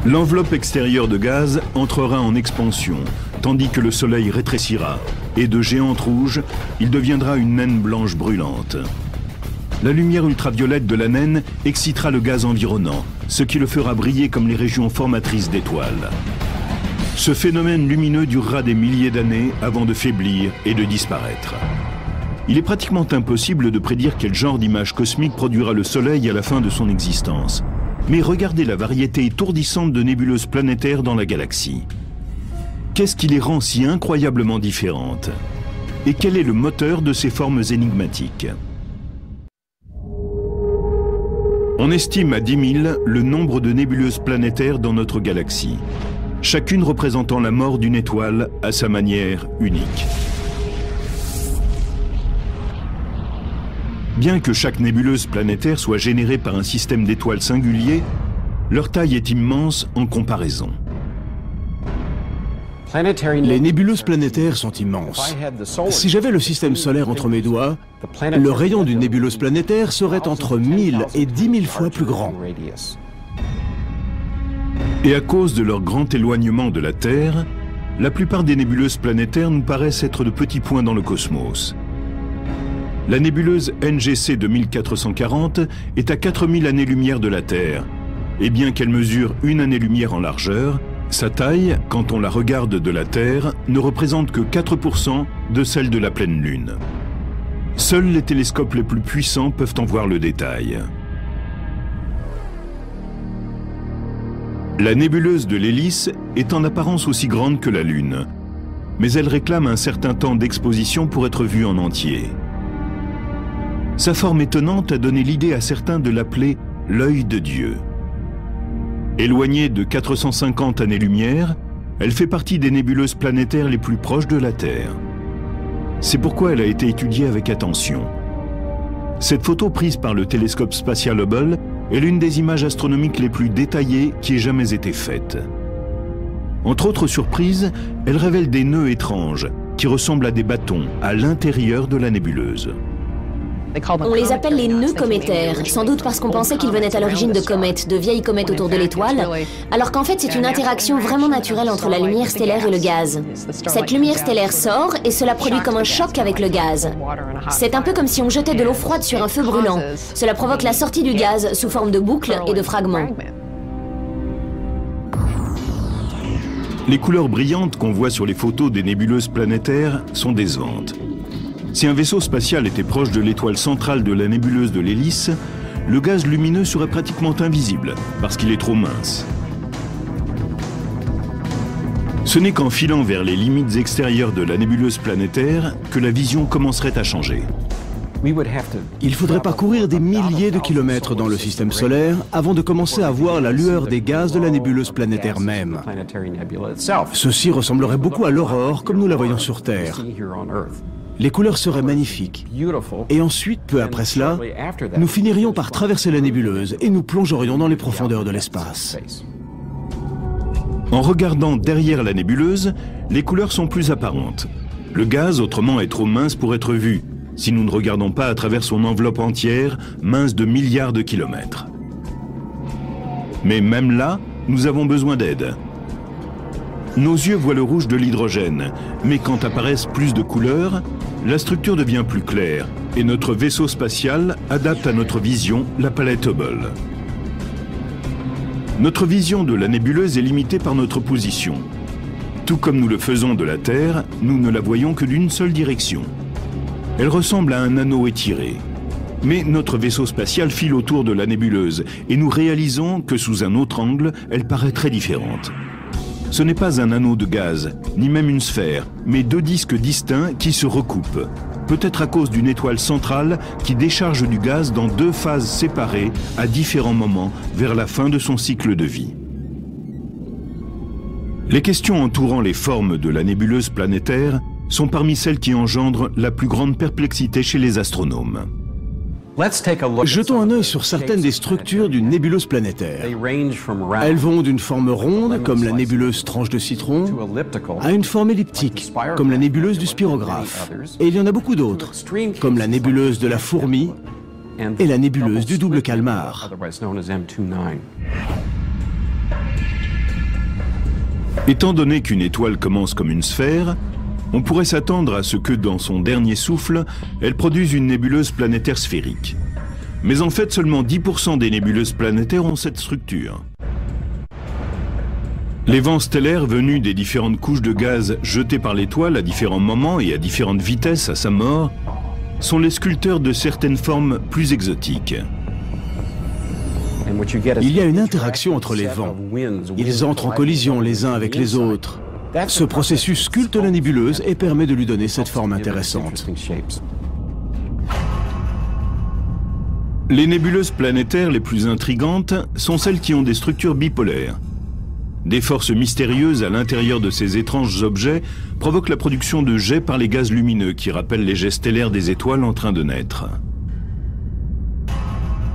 L'enveloppe extérieure de gaz entrera en expansion, tandis que le Soleil rétrécira, et de géante rouge, il deviendra une naine blanche brûlante. La lumière ultraviolette de la naine excitera le gaz environnant, ce qui le fera briller comme les régions formatrices d'étoiles. Ce phénomène lumineux durera des milliers d'années avant de faiblir et de disparaître. Il est pratiquement impossible de prédire quel genre d'image cosmique produira le Soleil à la fin de son existence. Mais regardez la variété étourdissante de nébuleuses planétaires dans la galaxie. Qu'est-ce qui les rend si incroyablement différentes? Et quel est le moteur de ces formes énigmatiques? On estime à 10 000 le nombre de nébuleuses planétaires dans notre galaxie, chacune représentant la mort d'une étoile à sa manière unique. Bien que chaque nébuleuse planétaire soit générée par un système d'étoiles singulier, leur taille est immense en comparaison. Les nébuleuses planétaires sont immenses. Si j'avais le système solaire entre mes doigts, le rayon d'une nébuleuse planétaire serait entre 1000 et 10 000 fois plus grand. Et à cause de leur grand éloignement de la Terre, la plupart des nébuleuses planétaires nous paraissent être de petits points dans le cosmos. La nébuleuse NGC 2440 est à 4000 années-lumière de la Terre, et bien qu'elle mesure une année-lumière en largeur, sa taille, quand on la regarde de la Terre, ne représente que 4% de celle de la pleine Lune. Seuls les télescopes les plus puissants peuvent en voir le détail. La nébuleuse de l'Hélice est en apparence aussi grande que la Lune, mais elle réclame un certain temps d'exposition pour être vue en entier. Sa forme étonnante a donné l'idée à certains de l'appeler l'œil de Dieu. Éloignée de 450 années-lumière, elle fait partie des nébuleuses planétaires les plus proches de la Terre. C'est pourquoi elle a été étudiée avec attention. Cette photo prise par le télescope spatial Hubble est l'une des images astronomiques les plus détaillées qui ait jamais été faite. Entre autres surprises, elle révèle des nœuds étranges qui ressemblent à des bâtons à l'intérieur de la nébuleuse. On les appelle les nœuds cométaires, sans doute parce qu'on pensait qu'ils venaient à l'origine de comètes, de vieilles comètes autour de l'étoile, alors qu'en fait c'est une interaction vraiment naturelle entre la lumière stellaire et le gaz. Cette lumière stellaire sort et cela produit comme un choc avec le gaz. C'est un peu comme si on jetait de l'eau froide sur un feu brûlant. Cela provoque la sortie du gaz sous forme de boucles et de fragments. Les couleurs brillantes qu'on voit sur les photos des nébuleuses planétaires sont décevantes. Si un vaisseau spatial était proche de l'étoile centrale de la nébuleuse de l'Hélice, le gaz lumineux serait pratiquement invisible, parce qu'il est trop mince. Ce n'est qu'en filant vers les limites extérieures de la nébuleuse planétaire que la vision commencerait à changer. Il faudrait parcourir des milliers de kilomètres dans le système solaire avant de commencer à voir la lueur des gaz de la nébuleuse planétaire même. Ceci ressemblerait beaucoup à l'aurore comme nous la voyons sur Terre. Les couleurs seraient magnifiques. Et ensuite, peu après cela, nous finirions par traverser la nébuleuse et nous plongerions dans les profondeurs de l'espace. En regardant derrière la nébuleuse, les couleurs sont plus apparentes. Le gaz, autrement, est trop mince pour être vu, si nous ne regardons pas à travers son enveloppe entière, mince de milliards de kilomètres. Mais même là, nous avons besoin d'aide. Nos yeux voient le rouge de l'hydrogène, mais quand apparaissent plus de couleurs, la structure devient plus claire et notre vaisseau spatial adapte à notre vision la palette Hubble. Notre vision de la nébuleuse est limitée par notre position. Tout comme nous le faisons de la Terre, nous ne la voyons que d'une seule direction. Elle ressemble à un anneau étiré. Mais notre vaisseau spatial file autour de la nébuleuse et nous réalisons que sous un autre angle, elle paraît très différente. Ce n'est pas un anneau de gaz, ni même une sphère, mais deux disques distincts qui se recoupent. Peut-être à cause d'une étoile centrale qui décharge du gaz dans deux phases séparées à différents moments vers la fin de son cycle de vie. Les questions entourant les formes de la nébuleuse planétaire sont parmi celles qui engendrent la plus grande perplexité chez les astronomes. Jetons un œil sur certaines des structures d'une nébuleuse planétaire. Elles vont d'une forme ronde, comme la nébuleuse tranche de citron, à une forme elliptique, comme la nébuleuse du spirographe. Et il y en a beaucoup d'autres, comme la nébuleuse de la fourmi et la nébuleuse du double calmar. Étant donné qu'une étoile commence comme une sphère, on pourrait s'attendre à ce que dans son dernier souffle, elle produise une nébuleuse planétaire sphérique. Mais en fait, seulement 10% des nébuleuses planétaires ont cette structure. Les vents stellaires venus des différentes couches de gaz jetées par l'étoile à différents moments et à différentes vitesses à sa mort sont les sculpteurs de certaines formes plus exotiques. Il y a une interaction entre les vents. Ils entrent en collision les uns avec les autres. Ce processus sculpte la nébuleuse et permet de lui donner cette forme intéressante. Les nébuleuses planétaires les plus intrigantes sont celles qui ont des structures bipolaires. Des forces mystérieuses à l'intérieur de ces étranges objets provoquent la production de jets par les gaz lumineux qui rappellent les jets stellaires des étoiles en train de naître.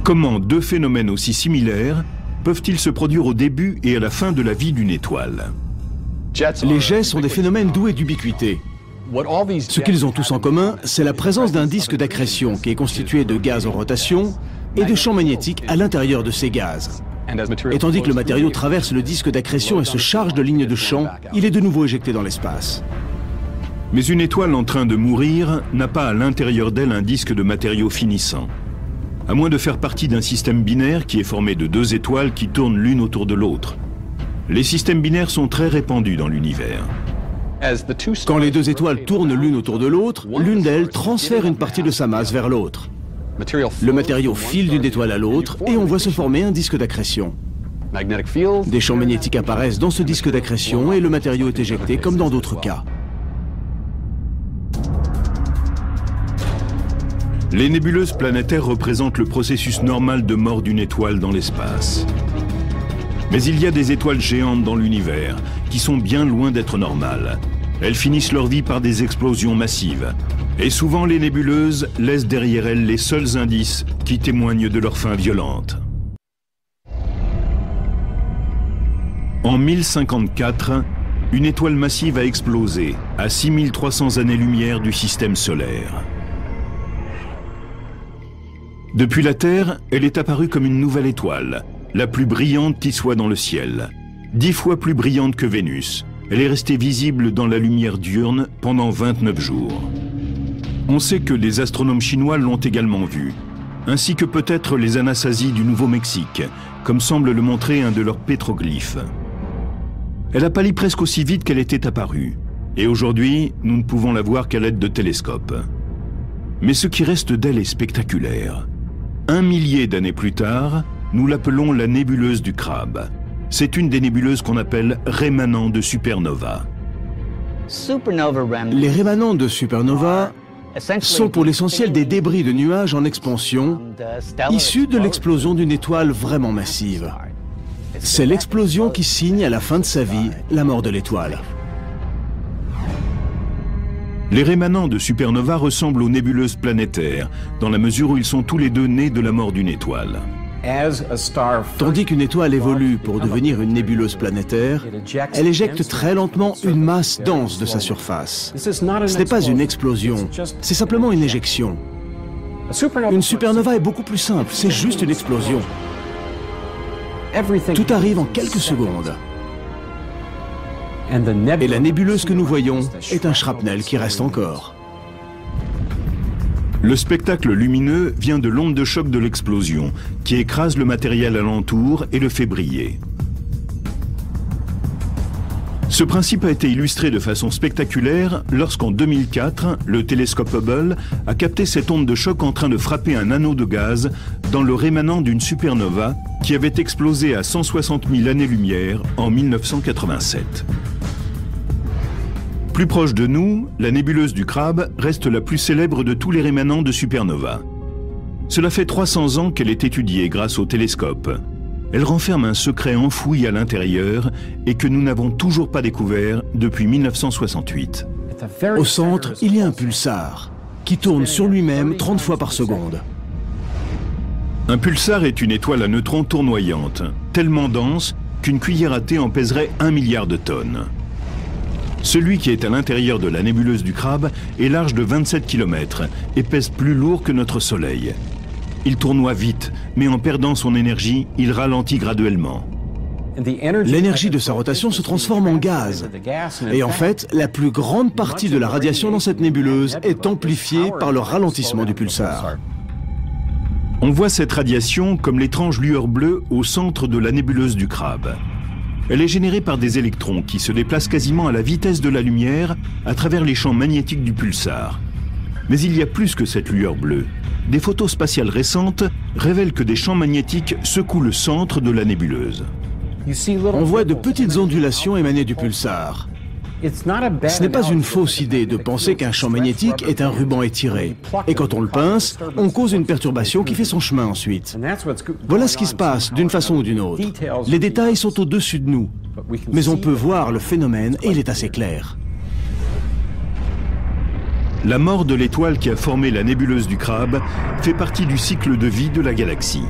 Comment deux phénomènes aussi similaires peuvent-ils se produire au début et à la fin de la vie d'une étoile ? Les jets sont des phénomènes doués d'ubiquité. Ce qu'ils ont tous en commun, c'est la présence d'un disque d'accrétion qui est constitué de gaz en rotation et de champs magnétiques à l'intérieur de ces gaz. Et tandis que le matériau traverse le disque d'accrétion et se charge de lignes de champ, il est de nouveau éjecté dans l'espace. Mais une étoile en train de mourir n'a pas à l'intérieur d'elle un disque de matériaux finissant. À moins de faire partie d'un système binaire qui est formé de deux étoiles qui tournent l'une autour de l'autre. Les systèmes binaires sont très répandus dans l'univers. Quand les deux étoiles tournent l'une autour de l'autre, l'une d'elles transfère une partie de sa masse vers l'autre. Le matériau file d'une étoile à l'autre et on voit se former un disque d'accrétion. Des champs magnétiques apparaissent dans ce disque d'accrétion et le matériau est éjecté comme dans d'autres cas. Les nébuleuses planétaires représentent le processus normal de mort d'une étoile dans l'espace. Mais il y a des étoiles géantes dans l'univers qui sont bien loin d'être normales. Elles finissent leur vie par des explosions massives. Et souvent, les nébuleuses laissent derrière elles les seuls indices qui témoignent de leur fin violente. En 1054, une étoile massive a explosé à 6300 années-lumière du système solaire. Depuis la Terre, elle est apparue comme une nouvelle étoile, la plus brillante qui soit dans le ciel. 10 fois plus brillante que Vénus. Elle est restée visible dans la lumière diurne pendant 29 jours. On sait que les astronomes chinois l'ont également vue, ainsi que peut-être les Anasazi du Nouveau-Mexique, comme semble le montrer un de leurs pétroglyphes. Elle a pâli presque aussi vite qu'elle était apparue, et aujourd'hui, nous ne pouvons la voir qu'à l'aide de télescopes. Mais ce qui reste d'elle est spectaculaire. 1 millier d'années plus tard, nous l'appelons la nébuleuse du Crabe. C'est une des nébuleuses qu'on appelle rémanents de supernova. Les rémanents de supernova sont pour l'essentiel des débris de nuages en expansion issus de l'explosion d'une étoile vraiment massive. C'est l'explosion qui signe à la fin de sa vie la mort de l'étoile. Les rémanents de supernova ressemblent aux nébuleuses planétaires, dans la mesure où ils sont tous les deux nés de la mort d'une étoile. Tandis qu'une étoile évolue pour devenir une nébuleuse planétaire, elle éjecte très lentement une masse dense de sa surface. Ce n'est pas une explosion, c'est simplement une éjection. Une supernova est beaucoup plus simple, c'est juste une explosion. Tout arrive en quelques secondes. Et la nébuleuse que nous voyons est un shrapnel qui reste encore. Le spectacle lumineux vient de l'onde de choc de l'explosion, qui écrase le matériel alentour et le fait briller. Ce principe a été illustré de façon spectaculaire lorsqu'en 2004, le télescope Hubble a capté cette onde de choc en train de frapper un anneau de gaz dans le rémanent d'une supernova qui avait explosé à 160 000 années-lumière en 1987. Plus proche de nous, la nébuleuse du Crabe reste la plus célèbre de tous les rémanents de supernova. Cela fait 300 ans qu'elle est étudiée grâce au télescope. Elle renferme un secret enfoui à l'intérieur et que nous n'avons toujours pas découvert depuis 1968. Au centre, il y a un pulsar qui tourne sur lui-même 30 fois par seconde. Un pulsar est une étoile à neutrons tournoyante, tellement dense qu'une cuillère à thé en pèserait 1 milliard de tonnes. Celui qui est à l'intérieur de la nébuleuse du Crabe est large de 27 km et pèse plus lourd que notre Soleil. Il tournoie vite, mais en perdant son énergie, il ralentit graduellement. L'énergie de sa rotation se transforme en gaz. Et en fait, la plus grande partie de la radiation dans cette nébuleuse est amplifiée par le ralentissement du pulsar. On voit cette radiation comme l'étrange lueur bleue au centre de la nébuleuse du Crabe. Elle est générée par des électrons qui se déplacent quasiment à la vitesse de la lumière à travers les champs magnétiques du pulsar. Mais il y a plus que cette lueur bleue. Des photos spatiales récentes révèlent que des champs magnétiques secouent le centre de la nébuleuse. On voit de petites ondulations émaner du pulsar. Ce n'est pas une fausse idée de penser qu'un champ magnétique est un ruban étiré. Et quand on le pince, on cause une perturbation qui fait son chemin ensuite. Voilà ce qui se passe d'une façon ou d'une autre. Les détails sont au-dessus de nous. Mais on peut voir le phénomène et il est assez clair. La mort de l'étoile qui a formé la nébuleuse du Crabe fait partie du cycle de vie de la galaxie.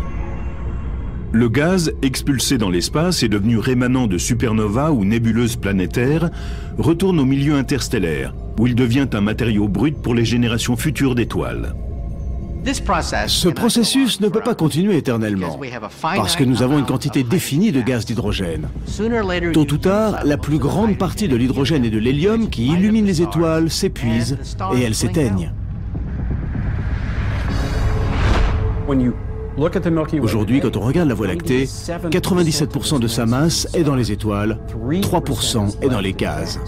Le gaz, expulsé dans l'espace et devenu rémanent de supernovas ou nébuleuses planétaires, retourne au milieu interstellaire, où il devient un matériau brut pour les générations futures d'étoiles. Ce processus ne peut pas continuer éternellement, parce que nous avons une quantité définie de gaz d'hydrogène. Tôt ou tard, la plus grande partie de l'hydrogène et de l'hélium qui illuminent les étoiles s'épuise et elles s'éteignent. Aujourd'hui, quand on regarde la Voie lactée, 97% de sa masse est dans les étoiles, 3% est dans les gaz.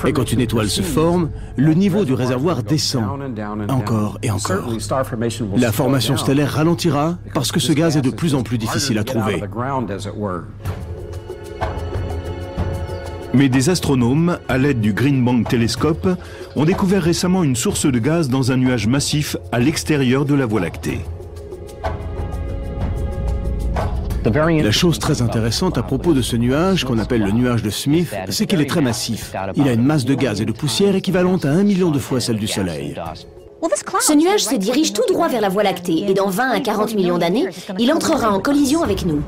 Et quand une étoile se forme, le niveau du réservoir descend, encore et encore. La formation stellaire ralentira parce que ce gaz est de plus en plus difficile à trouver. Mais des astronomes, à l'aide du Green Bank télescope, ont découvert récemment une source de gaz dans un nuage massif à l'extérieur de la Voie lactée. La chose très intéressante à propos de ce nuage, qu'on appelle le nuage de Smith, c'est qu'il est très massif. Il a une masse de gaz et de poussière équivalente à 1 million de fois celle du Soleil. Ce nuage se dirige tout droit vers la Voie lactée et dans 20 à 40 millions d'années, il entrera en collision avec nous.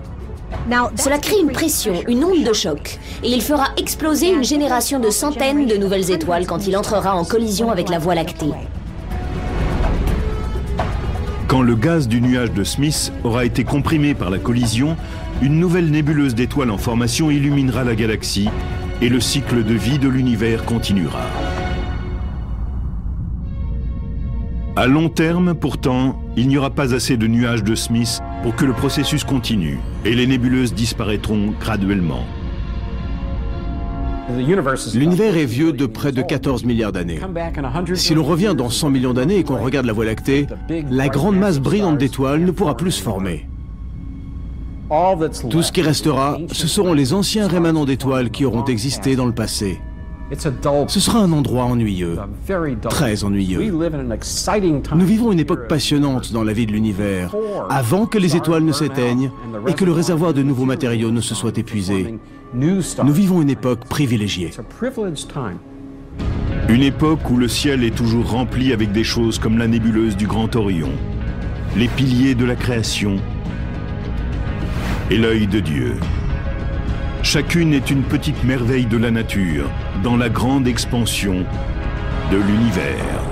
Cela crée une pression, une onde de choc, et il fera exploser une génération de centaines de nouvelles étoiles quand il entrera en collision avec la Voie lactée. Quand le gaz du nuage de Smith aura été comprimé par la collision, une nouvelle nébuleuse d'étoiles en formation illuminera la galaxie et le cycle de vie de l'univers continuera. À long terme, pourtant, il n'y aura pas assez de nuages de Smith pour que le processus continue et les nébuleuses disparaîtront graduellement. L'univers est vieux de près de 14 milliards d'années. Si l'on revient dans 100 millions d'années et qu'on regarde la Voie lactée, la grande masse brillante d'étoiles ne pourra plus se former. Tout ce qui restera, ce seront les anciens rémanents d'étoiles qui auront existé dans le passé. Ce sera un endroit ennuyeux, très ennuyeux. Nous vivons une époque passionnante dans la vie de l'univers, avant que les étoiles ne s'éteignent et que le réservoir de nouveaux matériaux ne se soit épuisé. Nous vivons une époque privilégiée. Une époque où le ciel est toujours rempli avec des choses comme la nébuleuse du Grand Orion, les piliers de la création et l'œil de Dieu. Chacune est une petite merveille de la nature dans la grande expansion de l'univers.